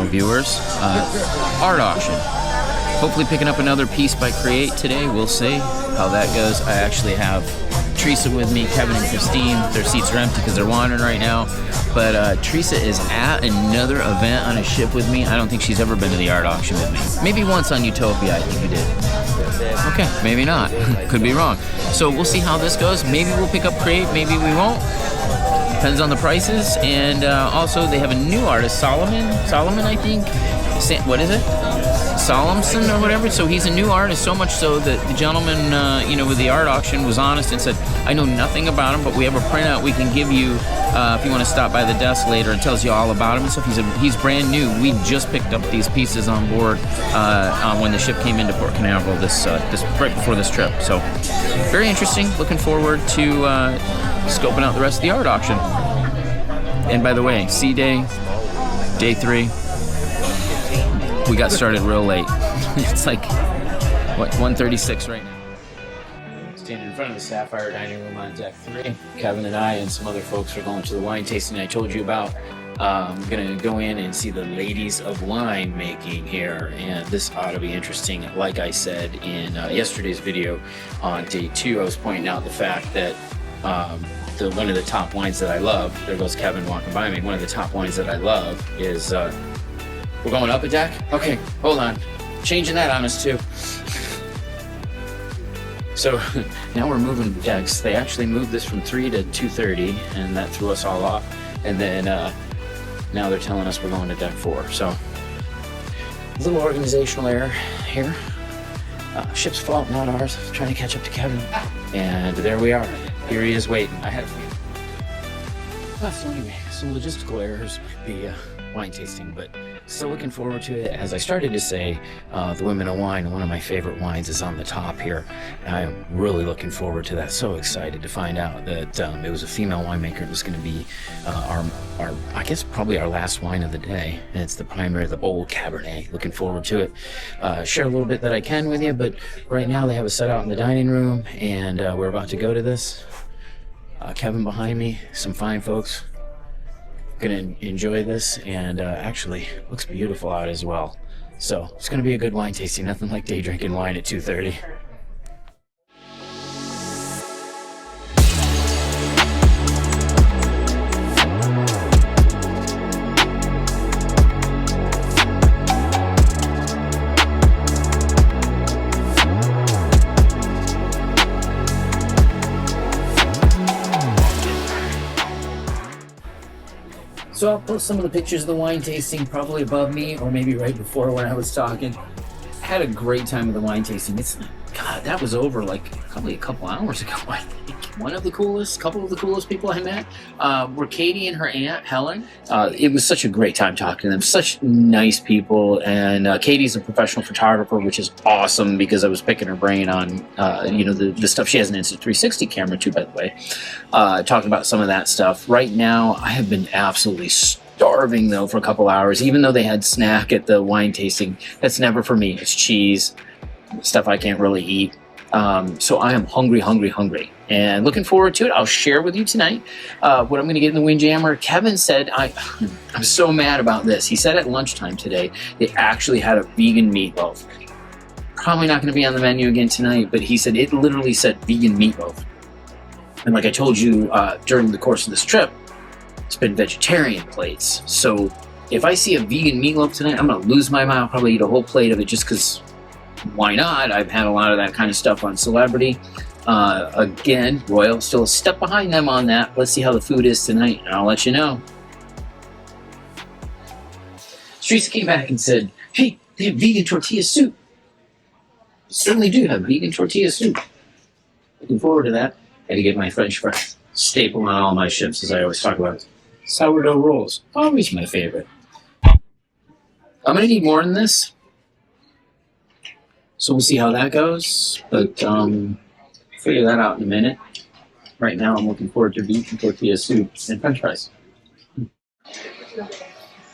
viewers. Art auction. Hopefully picking up another piece by Create today. We'll see how that goes. I actually have Teresa with me, Kevin and Christine. Their seats are empty because they're wandering right now. But Teresa is at another event on a ship with me. I don't think she's ever been to the art auction with me. Maybe once on Utopia, I think you did. Okay, maybe not. Could be wrong. So we'll see how this goes. Maybe we'll pick up Create, maybe we won't. Depends on the prices. And also they have a new artist, Solomon, I think. What is it? Solomson or whatever. So he's a new artist, so much so that the gentleman, with the art auction was honest and said, I know nothing about him, but we have a printout we can give you if you want to stop by the desk later. It tells you all about him and stuff. He's brand new. We just picked up these pieces on board when the ship came into Port Canaveral this right before this trip. So very interesting. Looking forward to scoping out the rest of the art auction. And by the way, Sea Day, day 3. We got started real late. It's like, 1:36 right now. Standing in front of the Sapphire Dining Room on deck 3. Kevin and I and some other folks are going to the wine tasting I told you about. I'm going to go in and see the ladies of wine making here, and this ought to be interesting. Like I said in yesterday's video on day 2, I was pointing out the fact that one of the top wines that I love, there goes Kevin walking by me, one of the top wines that I love is... We're going up a deck? Okay, hold on. Changing that on us too. So now we're moving decks. They actually moved this from 3 to 2:30, and that threw us all off. And then now they're telling us we're going to deck 4. So a little organizational error here. Ship's fault, not ours. Trying to catch up to Kevin. And there we are. Here he is waiting. I had so anyway, some logistical errors with the wine tasting, but still looking forward to it. As I started to say, the Women of Wine, one of my favorite wines, is on the top here. I am really looking forward to that. So excited to find out that it was a female winemaker. It was going to be our I guess probably our last wine of the day. And it's the primary, the Bold Cabernet. Looking forward to it. Share a little bit that I can with you, but right now they have it set out in the dining room, and we're about to go to this. Kevin behind me, some fine folks. Gonna enjoy this, and actually looks beautiful out as well. So it's gonna be a good wine tasting. Nothing like day drinking wine at 2:30. So I'll post some of the pictures of the wine tasting probably above me, or maybe right before when I was talking. Had a great time with the wine tasting. God, that was over like probably a couple hours ago, I think. Couple of the coolest people I met were Katie and her aunt, Helen. It was such a great time talking to them. Such nice people. And Katie's a professional photographer, which is awesome because I was picking her brain on, the stuff. She has an Insta360 camera too, by the way. Talking about some of that stuff. Right now, I have been absolutely starving though for a couple hours, even though they had snack at the wine tasting. That's never for me. It's cheese, stuff I can't really eat. So I am hungry, and looking forward to it. I'll share with you tonight what I'm going to get in the Windjammer. Kevin said, I'm so mad about this. He said at lunchtime today, they actually had a vegan meatloaf. Probably not going to be on the menu again tonight, but he said it literally said vegan meatloaf. And like I told you during the course of this trip, it's been vegetarian plates. So if I see a vegan meatloaf tonight, I'm going to lose my mind. I'll probably eat a whole plate of it just because why not? I've had a lot of that kind of stuff on Celebrity. Again, Royal, still a step behind them on that. Let's see how the food is tonight, and I'll let you know. Teresa came back and said, hey, they have vegan tortilla soup. Certainly do have vegan tortilla soup. Looking forward to that. Had to get my French fries. Staple on all my ships, as I always talk about. Sourdough rolls, always my favorite. I'm going to need more than this. So we'll see how that goes, but figure that out in a minute. Right now I'm looking forward to vegan tortilla soup and French fries.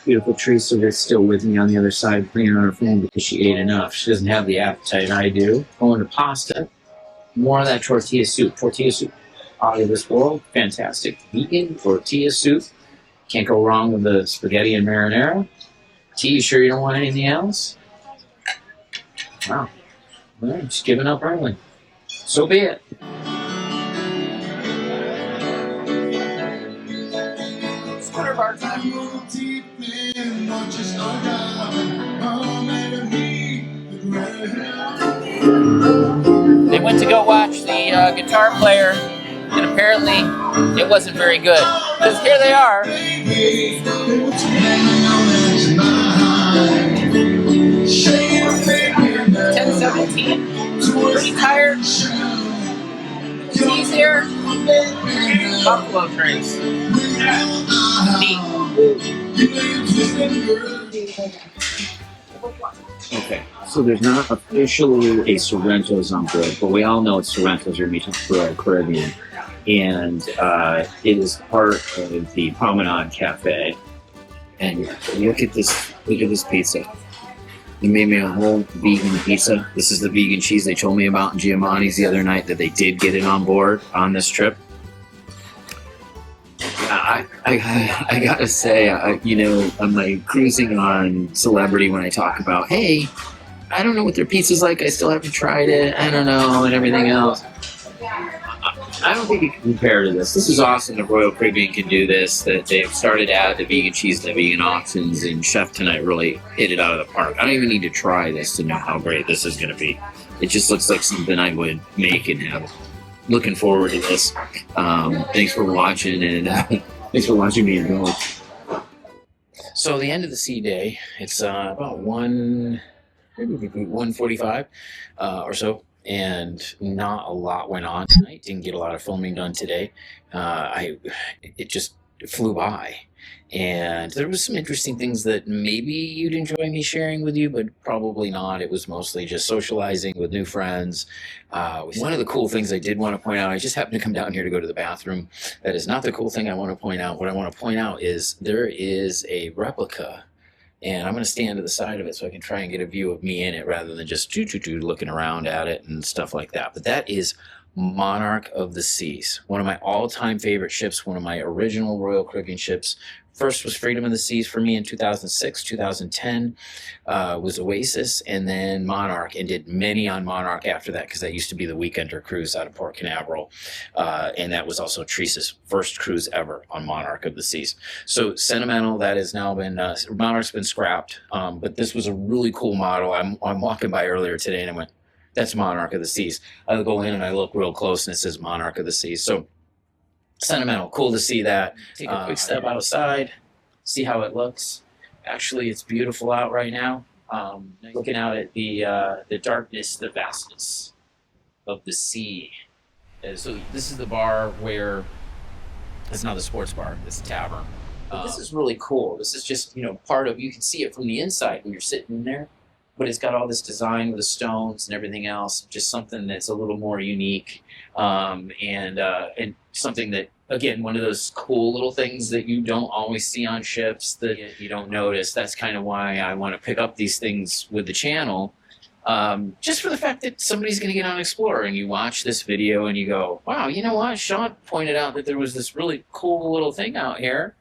Beautiful Teresa is still with me on the other side, playing on her phone because she ate enough. She doesn't have the appetite I do. Going to pasta. More of that tortilla soup. Tortilla soup out of this world. Fantastic. Vegan tortilla soup. Can't go wrong with the spaghetti and marinara. T, you sure you don't want anything else? Wow. All right, just giving up early. So be it. Scooter bar time. They went to go watch the guitar player, and apparently it wasn't very good. Because here they are. 10:17. Pretty tired. He's here. Buffalo Trace. Neat. Okay, so there's not officially a Sorrento's on board, but we all know it's Sorrento's or Royal Caribbean, and it is part of the Promenade Cafe. And look at this pizza. They made me a whole vegan pizza. This is the vegan cheese they told me about in Giovanni's the other night that they did get it on board on this trip. I gotta say, I'm like cruising on Celebrity when I talk about, hey, I don't know what their pizza's like. I still haven't tried it. I don't know, and everything else. I don't think it can compare to this. This is awesome that Royal Caribbean can do this, that they've started to add the vegan cheese and the vegan options, and Chef Tonight really hit it out of the park. I don't even need to try this to know how great this is going to be. It just looks like something I would make and have. Looking forward to this. Thanks for watching, and thanks for watching me indulge. So the end of the sea day, it's about 1:45 or so. And not a lot went on tonight. Didn't get a lot of filming done today. It just flew by. And there was some interesting things that maybe you'd enjoy me sharing with you, but probably not. It was mostly just socializing with new friends. One of the cool things I did want to point out, I just happened to come down here to go to the bathroom. That is not the cool thing I want to point out. What I want to point out is there is a replica. And I'm going to stand to the side of it so I can try and get a view of me in it rather than just looking around at it and stuff like that. But that is Monarch of the Seas, one of my all-time favorite ships, one of my original Royal Caribbean ships. First was Freedom of the Seas for me in 2006, 2010 was Oasis, and then Monarch, and did many on Monarch after that because that used to be the weekender cruise out of Port Canaveral, and that was also Teresa's first cruise ever on Monarch of the Seas. So sentimental, that has now been, Monarch's been scrapped, but this was a really cool model. I'm walking by earlier today and I went, that's Monarch of the Seas. I go in and I look real close and it says Monarch of the Seas. So sentimental, cool to see that. Take a quick step outside, see how it looks. Actually, it's beautiful out right now. Looking out at the darkness, the vastness of the sea. So this is the bar where, it's not the sports bar, it's a tavern. This is really cool. This is just, part of, you can see it from the inside when you're sitting in there, but it's got all this design with the stones and everything else, just something that's a little more unique, and something that, again, one of those cool little things that you don't always see on ships that you don't notice. That's kind of why I want to pick up these things with the channel, just for the fact that somebody's going to get on Explorer and you watch this video and you go, wow, you know what? Sean pointed out that there was this really cool little thing out here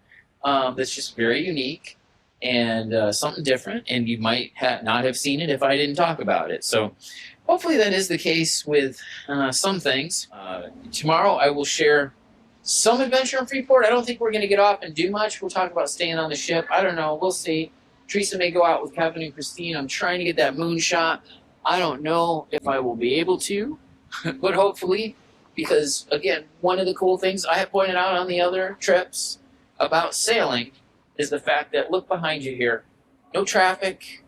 that's just very unique and something different, and you might not have seen it if I didn't talk about it. So hopefully that is the case with some things. Tomorrow I will share some adventure in Freeport. I don't think we're going to get off and do much. We'll talk about staying on the ship. I don't know. We'll see. Teresa may go out with Kevin and Christine. I'm trying to get that moon shot. I don't know if I will be able to, but hopefully, because, again, one of the cool things I have pointed out on the other trips about sailing is the fact that, look behind you here, no traffic,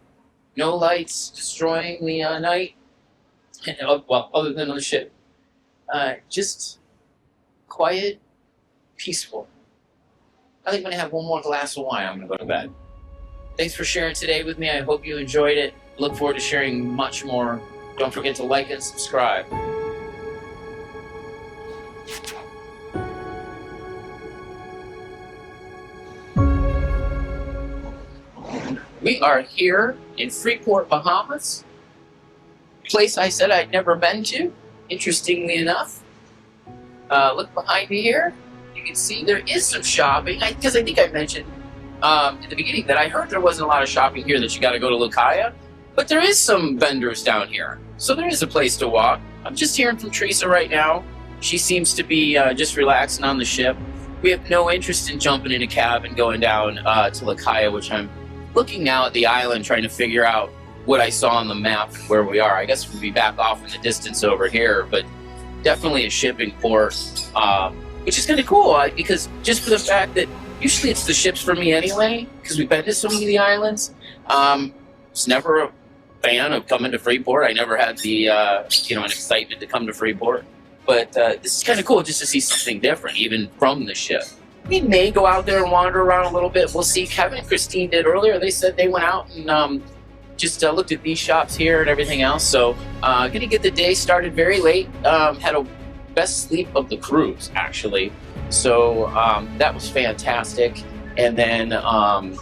no lights destroying the night, well, other than on the ship. Just quiet, peaceful. I think I'm going to have one more glass of wine. I'm going to go to bed. Thanks for sharing today with me. I hope you enjoyed it. Look forward to sharing much more. Don't forget to like and subscribe. We are here in Freeport, Bahamas. Place I said I'd never been to, interestingly enough. Look behind me here. You can see there is some shopping, because I think I mentioned at the beginning that I heard there wasn't a lot of shopping here, that you got to go to Lucaya, but there is some vendors down here. So there is a place to walk. I'm just hearing from Teresa right now. She seems to be just relaxing on the ship. We have no interest in jumping in a cab and going down to Lucaya, which I'm looking now at the island trying to figure out what I saw on the map where we are. I guess we'll be back off in the distance over here, but definitely a shipping port, which is kind of cool because just for the fact that usually it's the ships for me anyway, because we've been to so many of the islands. Was never a fan of coming to Freeport. I never had the an excitement to come to Freeport, but this is kind of cool just to see something different, even from the ship. We may go out there and wander around a little bit. We'll see. Kevin and Christine did earlier. They said they went out and just looked at these shops here and everything else. So gonna get the day started very late. Had a best sleep of the cruise, actually. So that was fantastic. And then I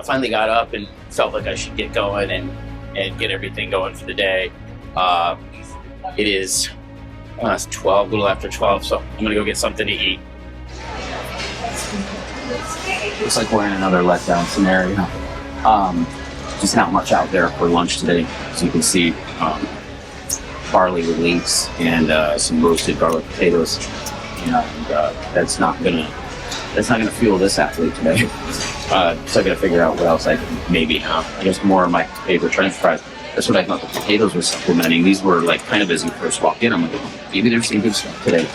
finally got up and felt like I should get going and get everything going for the day. It is 12, a little after 12, so I'm gonna go get something to eat. Looks like we're in another letdown scenario. Just not much out there for lunch today. So you can see barley with leeks and some roasted garlic potatoes. And that's not gonna fuel this athlete today. So I gotta figure out what else I can maybe have. I guess more of my favorite French fries. That's what I thought the potatoes were supplementing. These were like kind of as you first walk in. I'm like, maybe there's some good stuff today.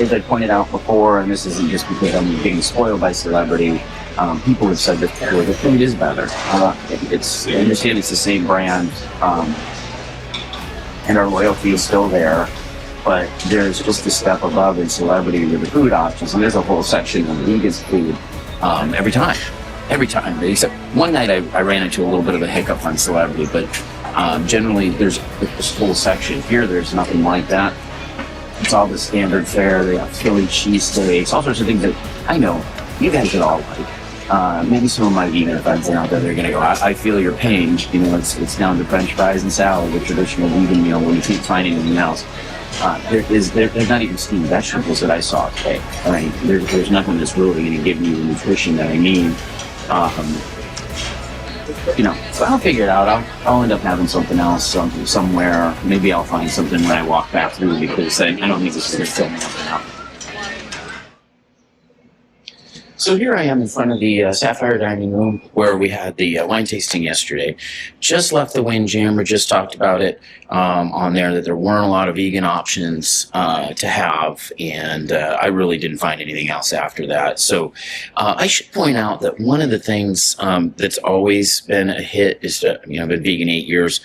As I pointed out before, and this isn't just because I'm being spoiled by celebrity, people have said that the food is better. I understand it's the same brand, and our loyalty is still there, but there's just a step above in celebrity with the food options, and there's a whole section of vegan food every time. Except one night I ran into a little bit of a hiccup on celebrity, but generally there's this whole section. Here there's nothing like that. It's all the standard fare. They have Philly cheesesteaks, all sorts of things that I know you guys would all like. Maybe some of my vegan friends out there, they're going to go, I feel your pain. You know, it's down to French fries and salad, the traditional vegan meal when you can't find anything else. There's not even steamed vegetables that I saw today. Right? There's nothing that's really going to give me the nutrition that I need. So I'll figure it out. I'll end up having something else somewhere. Maybe I'll find something when I walk back through because I don't think this is going to fill me up enough. So here I am in front of the Sapphire Dining Room where we had the wine tasting yesterday. Just left the Windjammer, just talked about it on there, that there weren't a lot of vegan options to have, and I really didn't find anything else after that. So I should point out that one of the things that's always been a hit is, I've been vegan 8 years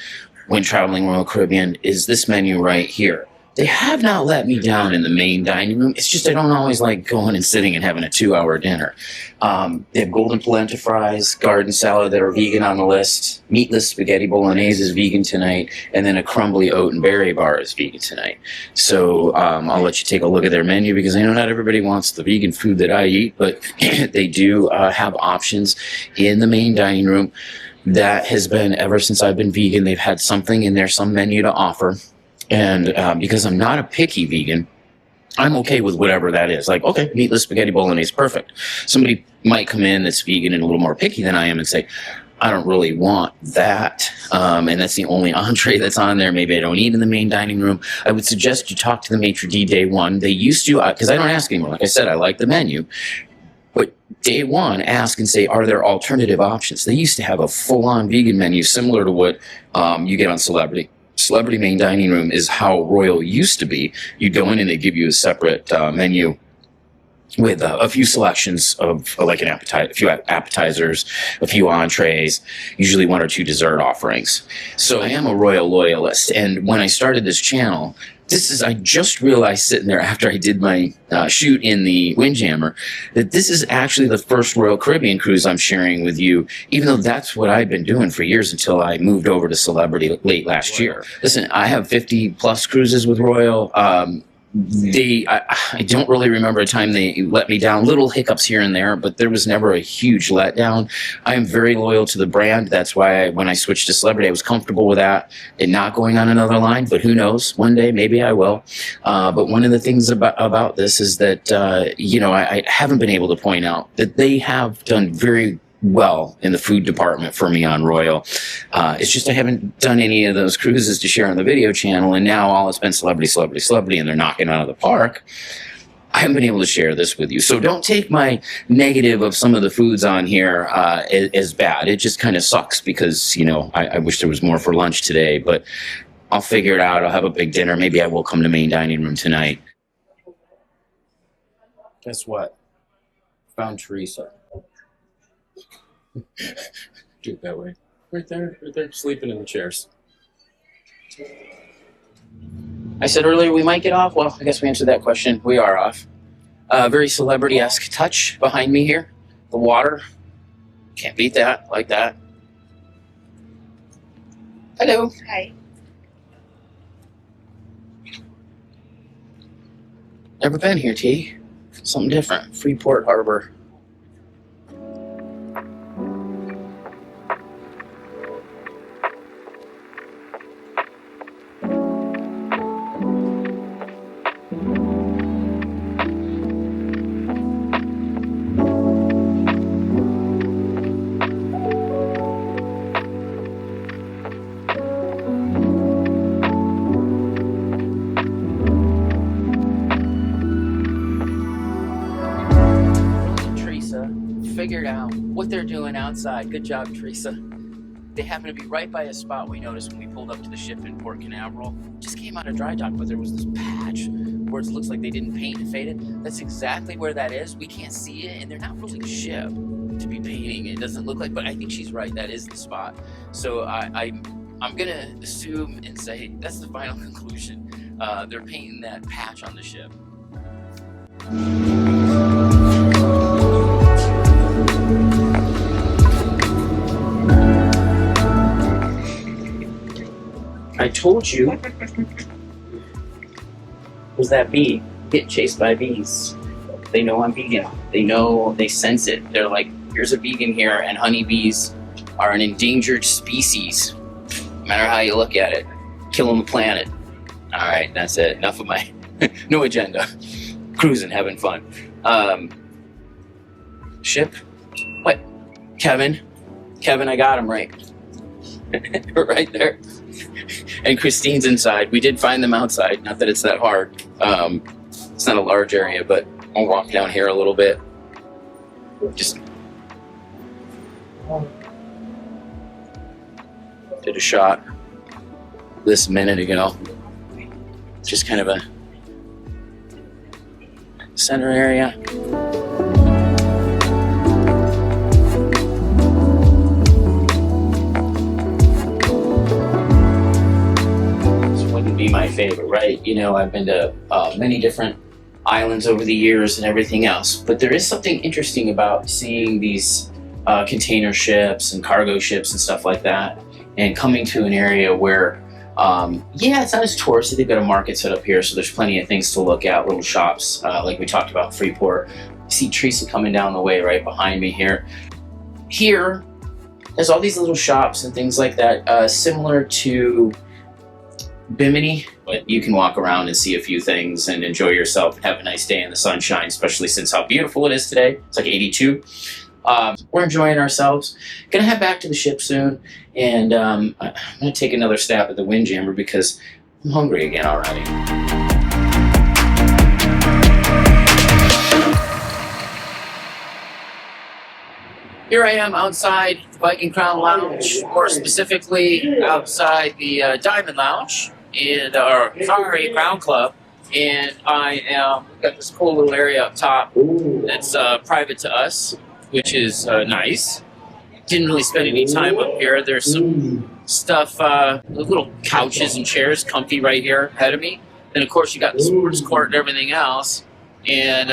when traveling Royal Caribbean, is this menu right here. They have not let me down in the main dining room. It's just I don't always like going and sitting and having a 2-hour dinner. They have golden polenta fries, garden salad that are vegan on the list, meatless spaghetti bolognese is vegan tonight, and then a crumbly oat and berry bar is vegan tonight. So I'll let you take a look at their menu because I know not everybody wants the vegan food that I eat, but they do have options in the main dining room. That has been, ever since I've been vegan, they've had something in there, some menu to offer. And because I'm not a picky vegan, I'm okay with whatever that is. Like, okay, meatless spaghetti bolognese, perfect. Somebody might come in that's vegan and a little more picky than I am and say, I don't really want that. And that's the only entree that's on there. Maybe I don't eat in the main dining room. I would suggest you talk to the maitre d' day one. They used to, because I don't ask anymore. Like I said, I like the menu. But day one, ask and say, are there alternative options? They used to have a full-on vegan menu similar to what you get on Celebrity. Celebrity main dining room is how Royal used to be. You go in and they give you a separate menu with a few selections of like a few appetizers, a few entrees, usually 1 or 2 dessert offerings. So I am a Royal loyalist. And when I started this channel, I just realized sitting there after I did my shoot in the Windjammer that this is actually the first Royal Caribbean cruise I'm sharing with you, even though that's what I've been doing for years until I moved over to Celebrity late last year. Listen, I have 50 plus cruises with Royal. I don't really remember a time they let me down. Little hiccups here and there, but there was never a huge letdown. I am very loyal to the brand. That's why when I switched to celebrity, I was comfortable with that and not going on another line. But who knows? One day, maybe I will. But one of the things about this is that I haven't been able to point out that they have done very well in the food department for me on Royal. It's just I haven't done any of those cruises to share on the video channel, and now all it's been celebrity, and they're knocking out of the park. I haven't been able to share this with you. So don't take my negative of some of the foods on here as bad. It just kind of sucks because, I wish there was more for lunch today, but I'll figure it out. I'll have a big dinner. Maybe I will come to main dining room tonight. Guess what? Found Teresa. Do it that way. Right there, sleeping in the chairs. I said earlier we might get off. Well, I guess we answered that question. We are off. Very celebrity-esque touch behind me here. The water. Can't beat that like that. Hello. Hi. Never been here, T. Something different. Freeport Harbor. Figured out what they're doing outside. Good job, Teresa. They happen to be right by a spot we noticed when we pulled up to the ship in Port Canaveral. Just came out of dry dock, but there was this patch where it looks like they didn't paint and faded. That's exactly where that is. We can't see it, and they're not really a ship to be painting. It doesn't look like, but I think she's right. That is the spot. So I'm gonna assume and say that's the final conclusion. They're painting that patch on the ship. I told you. Was that bee? Get chased by bees. They know I'm vegan. They sense it. They're like, here's a vegan here, and honeybees are an endangered species. No matter how you look at it. Killing the planet. All right, that's it. Enough of my, no agenda. Cruising, having fun. Ship? What? Kevin, I got him right. Right there. And Christine's inside. We did find them outside. Not that it's that hard. It's not a large area, but I'll walk down here a little bit. Just did a shot this minute ago. Just kind of a center area. Be my favorite, right? I've been to many different islands over the years and everything else, but there is something interesting about seeing these container ships and cargo ships and stuff like that, and coming to an area where it's not as touristy. They've got a market set up here, so there's plenty of things to look at, little shops like we talked about Freeport. You see Teresa coming down the way right behind me here. Here there's all these little shops and things like that, similar to Bimini, but you can walk around and see a few things and enjoy yourself and have a nice day in the sunshine, especially since how beautiful it is today. It's like 82. We're enjoying ourselves. Gonna head back to the ship soon, and I'm gonna take another stab at the Windjammer because I'm hungry again already. Here I am outside the Viking Crown Lounge, more specifically outside the Diamond Lounge Crown Club, and I am got this cool little area up top that's private to us, which is nice. Didn't really spend any time up here. There's some stuff, little couches and chairs, comfy right here ahead of me. Then of course you got the sports court and everything else, and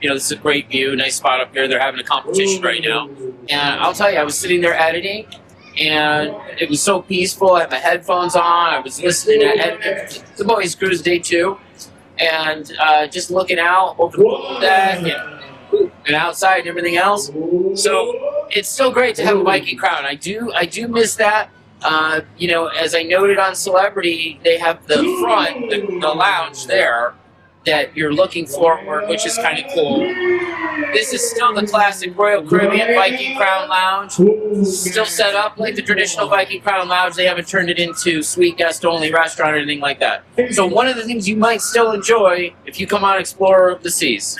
this is a great view, nice spot up here. They're having a competition right now. And I'll tell you, I was sitting there editing, and it was so peaceful. I had my headphones on. I was listening to the Boys Cruise Day 2. and just looking out over the pool deck and outside and everything else. So it's still great to have a Viking crown. I do miss that. As I noted on Celebrity, they have the front, the lounge there that you're looking forward, which is kind of cool. This is still the classic Royal Caribbean Viking Crown Lounge. Still set up like the traditional Viking Crown Lounge. They haven't turned it into suite guest only restaurant or anything like that. So one of the things you might still enjoy if you come on Explorer the Seas.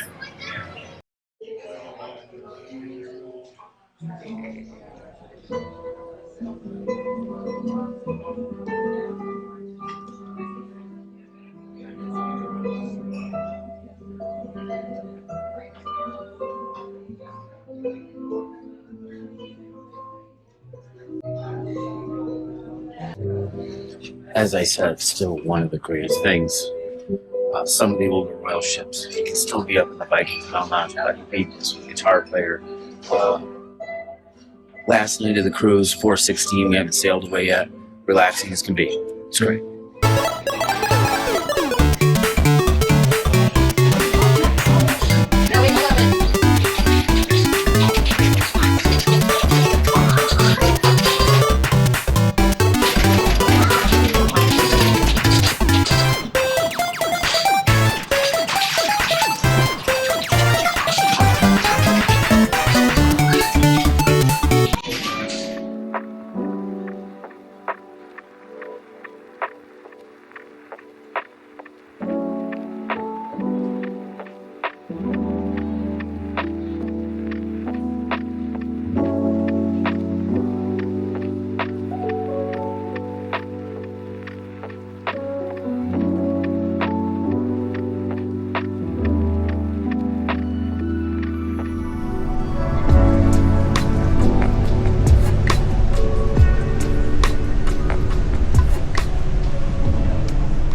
As I said, still one of the greatest things about some of the older Royal ships. You can still be up in the Viking Crown Lounge having beats with a guitar player. Last night of the cruise, 416, we haven't sailed away yet. Relaxing as can be. It's great.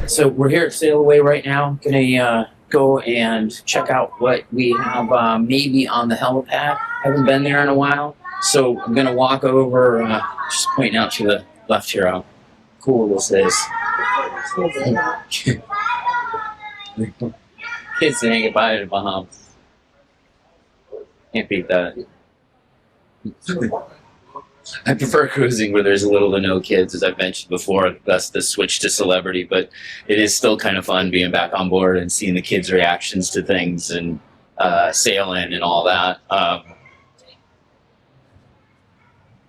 So we're here at Sail Away right now. Gonna go and check out what we have maybe on the helipad. Haven't been there in a while, so I'm gonna walk over. Just pointing out to the left here how cool this is. Kids saying goodbye to the Bahamas. Can't beat that. I prefer cruising where there's little to no kids, as I've mentioned before. That's the switch to Celebrity, but it is still kind of fun being back on board and seeing the kids' reactions to things and sailing and all that.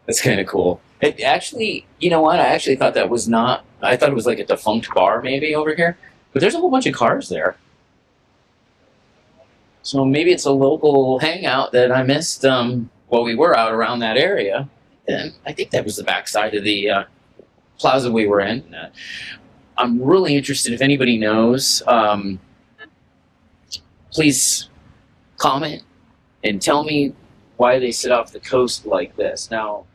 That's kind of cool. It actually, you know what? I actually thought that was not. I thought it was like a defunct bar maybe over here, but there's a whole bunch of cars there. So maybe it's a local hangout that I missed while we were out around that area. And I think that was the backside of the plaza we were in. I'm really interested if anybody knows. Please comment and tell me why they sit off the coast like this. Now,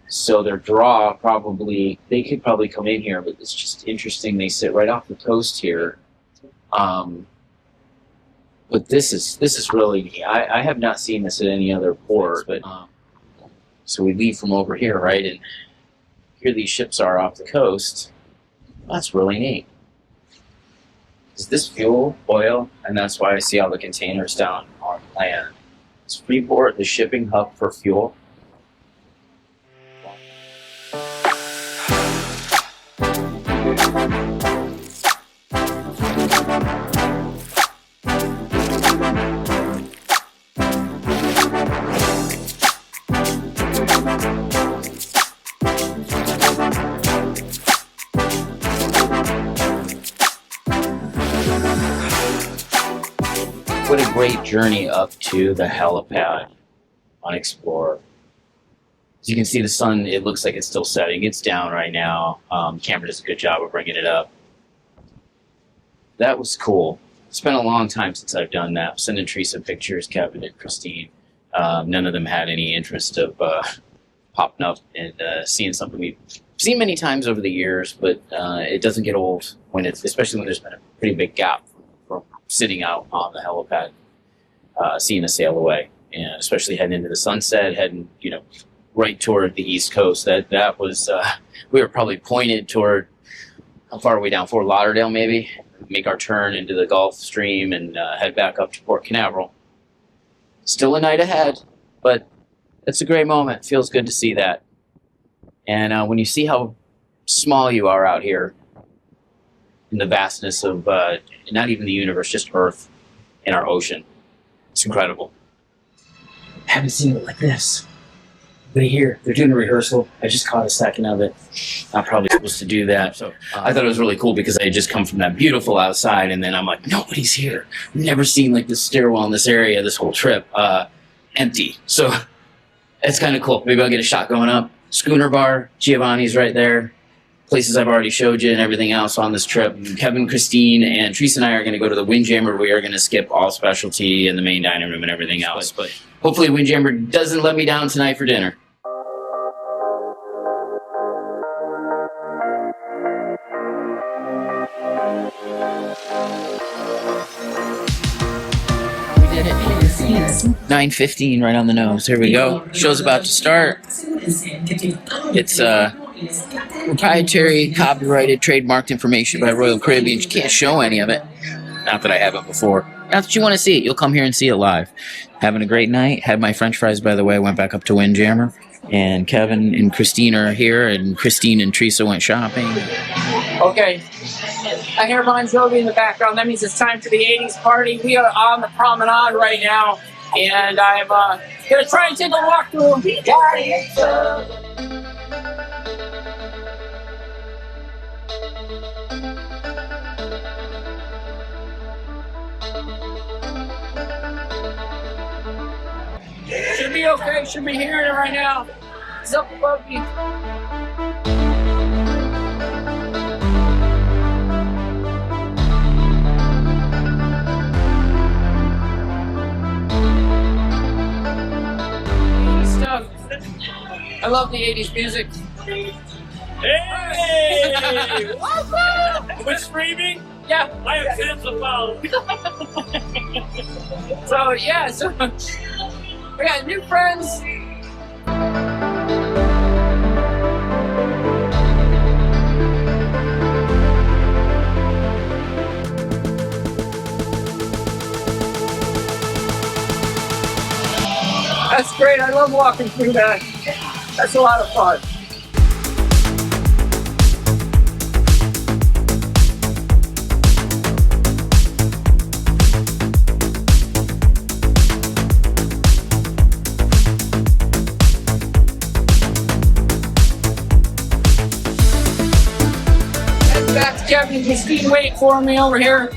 so their draw probably, they could probably come in here, but it's just interesting. They sit right off the coast here. But this is really neat. I have not seen this at any other port, but so we leave from over here, right? And here these ships are off the coast. That's really neat. Is this fuel, oil? And that's why I see all the containers down on land. Is Freeport the shipping hub for fuel? What a great journey up to the helipad on Explorer. As you can see, the sun, it looks like it's still setting. It's down right now. Camera does a good job of bringing it up. That was cool. It's been a long time since I've done that. I'm sending Teresa pictures, Kevin and Christine. None of them had any interest of popping up and seeing something we've seen many times over the years, but it doesn't get old when it's, especially when there's been a pretty big gap from sitting out on the helipad, seeing a sail away, and especially heading into the sunset, heading, right toward the East Coast. That was, we were probably pointed toward, how far are we down? Fort Lauderdale, maybe? make our turn into the Gulf Stream and head back up to Port Canaveral. Still a night ahead, but it's a great moment. Feels good to see that. And when you see how small you are out here in the vastness of not even the universe, just Earth and our ocean, it's incredible. I haven't seen it like this. They here, they're doing a rehearsal. I just caught a second of it. I'm probably supposed to do that. So I thought it was really cool because I had just come from that beautiful outside, and then I'm like, nobody's here. Never seen like this stairwell in this area this whole trip. Empty. So it's kind of cool. Maybe I'll get a shot going up. Schooner Bar, Giovanni's right there. Places I've already showed you and everything else on this trip. Kevin, Christine, and Teresa and I are going to go to the Windjammer. We are going to skip all specialty and the main dining room and everything else. But hopefully Windjammer doesn't let me down tonight for dinner. We did it. 9:15 right on the nose. Here we go. Show's about to start. It's proprietary, copyrighted, trademarked information by Royal Caribbean. You can't show any of it. Not that I haven't before. Not that you want to see it. You'll come here and see it live. Having a great night. Had my French fries, by the way. Went back up to Windjammer. And Kevin and Christine are here. And Christine and Teresa went shopping. Okay. I hear Bon Jovi in the background. That means it's time for the 80s party. We are on the promenade right now. And I'm going to try and take a walk through. Should be okay. Should be hearing it right now. It's up above me. Stuff. I love the 80s music. Hey! We're streaming? Yeah. I have sense of follow. So yeah, we got new friends. That's great. I love walking through that. That's a lot of fun. Back to Kevin and Christine waiting for me over here.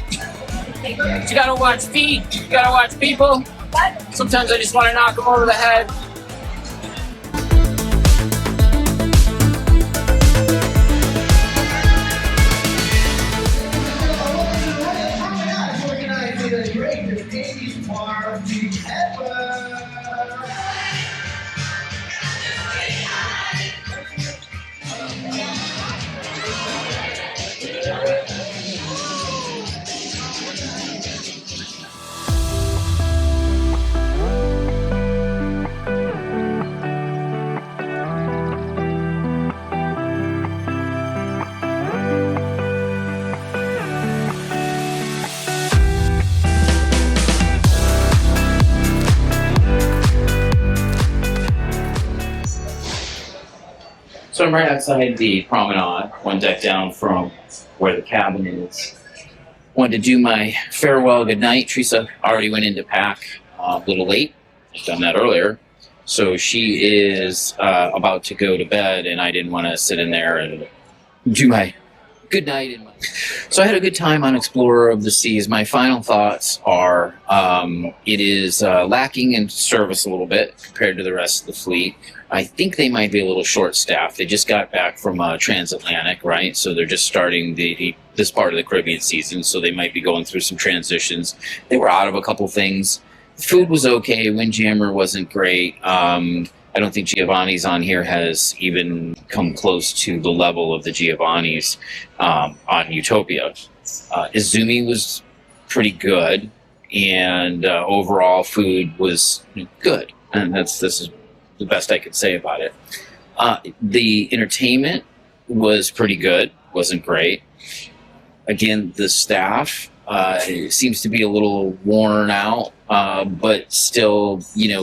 You gotta watch feet, you gotta watch people. Sometimes I just want to knock them over the head. So I'm right outside the promenade, one deck down from where the cabin is. Wanted to do my farewell goodnight. Teresa already went in to pack a little late. I've done that earlier. So she is about to go to bed, and I didn't want to sit in there and do my goodnight. So I had a good time on Explorer of the Seas. My final thoughts are it is lacking in service a little bit compared to the rest of the fleet. I think they might be a little short-staffed. They just got back from transatlantic, right? So they're just starting this part of the Caribbean season, so they might be going through some transitions. They were out of a couple things. Food was okay. Windjammer wasn't great. I don't think Giovanni's on here has even come close to the level of the Giovanni's on Utopia. Izumi was pretty good, and overall food was good. And this is the best I could say about it. The entertainment was pretty good, wasn't great. Again, the staff seems to be a little worn out, but still,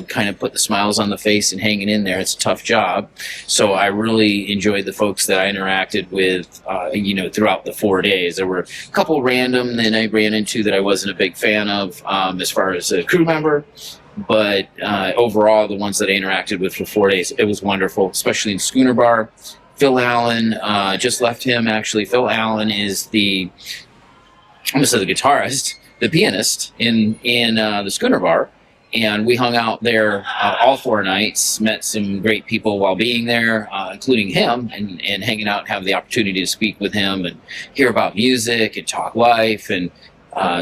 kind of put the smiles on the face and hanging in there. It's a tough job. So I really enjoyed the folks that I interacted with, throughout the 4 days. There were a couple random that I ran into that I wasn't a big fan of as far as a crew member. But overall, the ones that I interacted with for 4 days, it was wonderful, especially in Schooner Bar. Phil Allen, just left him, actually. Phil Allen is I'm going to say the guitarist, the pianist in the Schooner Bar. And we hung out there all 4 nights, met some great people while being there, including him, and hanging out and have the opportunity to speak with him and hear about music and talk life and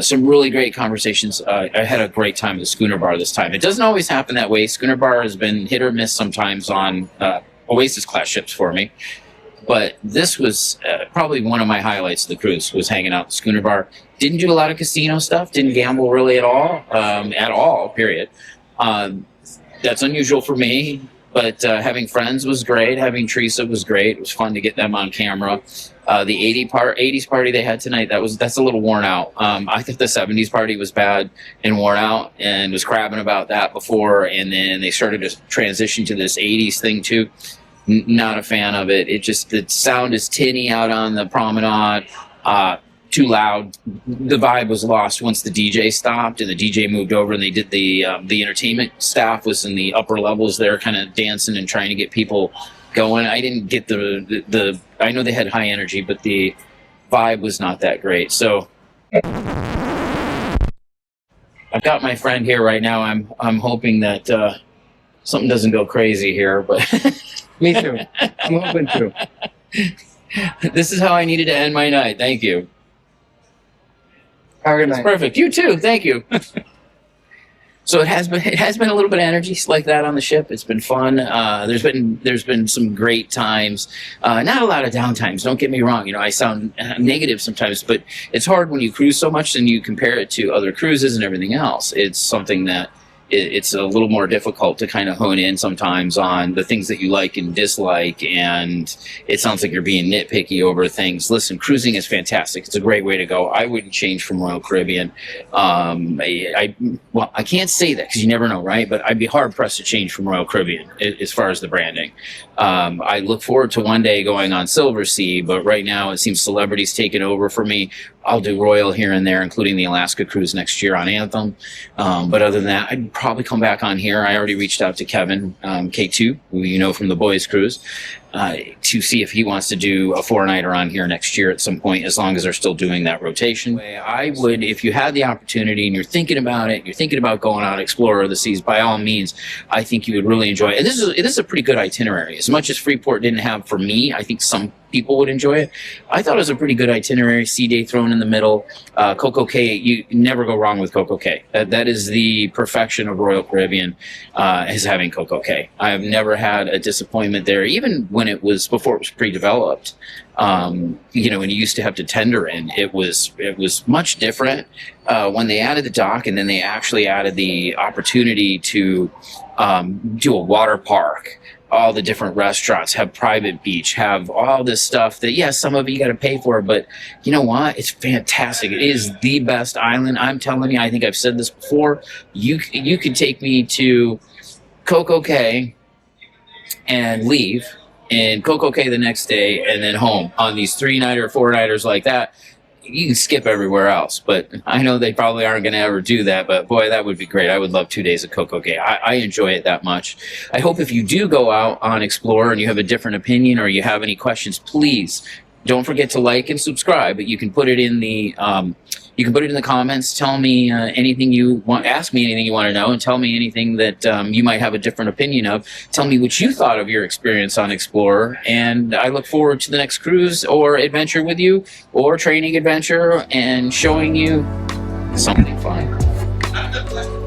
some really great conversations. I had a great time at the Schooner Bar this time. It doesn't always happen that way. Schooner Bar has been hit or miss sometimes on Oasis class ships for me. But this was probably one of my highlights of the cruise, was hanging out at the Schooner Bar. Didn't do a lot of casino stuff, didn't gamble really at all, period. That's unusual for me, but having friends was great. Having Teresa was great. It was fun to get them on camera. The 80s party they had tonight, that's a little worn out. I think the 70s party was bad and worn out, and was crabbing about that before, and then they started to transition to this 80s thing too. Not a fan of it. The sound is tinny out on the promenade, too loud. The vibe was lost once the DJ stopped and the DJ moved over, and they did the entertainment staff was in the upper levels there, kind of dancing and trying to get people going. I didn't get the I know they had high energy, but the vibe was not that great. So I've got my friend here right now. I'm hoping that something doesn't go crazy here, but Me too. I'm hoping to. This is how I needed to end my night. Thank you. Have a good It's night. perfect. You too. Thank you. So it has been a little bit of energy like that on the ship. It's been fun. There's been some great times. Not a lot of downtimes. Don't get me wrong. I sound negative sometimes, but it's hard when you cruise so much and you compare it to other cruises and everything else. It's something that it's a little more difficult to kind of hone in sometimes on the things that you like and dislike, and it sounds like you're being nitpicky over things. Listen, cruising is fantastic. It's a great way to go. I wouldn't change from Royal Caribbean. I can't say that because you never know, right? But I'd be hard pressed to change from Royal Caribbean as far as the branding. I look forward to one day going on Silver Sea, but right now it seems Celebrity's taken over for me. I'll do Royal here and there, including the Alaska cruise next year on Anthem. But other than that, I'd probably come back on here. I already reached out to Kevin, K2, who you know from the Boys Cruise, to see if he wants to do a 4-nighter on here next year at some point, as long as they're still doing that rotation. I would, if you had the opportunity and you're thinking about it, you're thinking about going out Explorer of the Seas, by all means, I think you would really enjoy it. And this is a pretty good itinerary. As much as Freeport didn't have for me, I think some people would enjoy it. I thought it was a pretty good itinerary. Sea Day thrown in the middle. Coco Cay, you never go wrong with Coco Cay. That is the perfection of Royal Caribbean, is having Coco Cay. I have never had a disappointment there, even before it was pre-developed. When you used to have to tender in, it was much different when they added the dock, and then they actually added the opportunity to do a water park. All the different restaurants have private beach, have all this stuff that, yes, some of it you got to pay for, but you know what? It's fantastic. It is the best island. I'm telling you, I think I've said this before. You could take me to Coco Cay and leave, and Coco Cay the next day, and then home on these 3-nighter, 4-nighters like that. You can skip everywhere else, but I know they probably aren't going to ever do that, but boy, that would be great. I would love 2 days of Coco Cay. I enjoy it that much. I hope if you do go out on Explorer and you have a different opinion or you have any questions, please don't forget to like and subscribe. But you can put it in the comments. Tell me anything you want. Ask me anything you want to know, and tell me anything that you might have a different opinion of. Tell me what you thought of your experience on Explorer, and I look forward to the next cruise or adventure with you, or training adventure, and showing you something fun.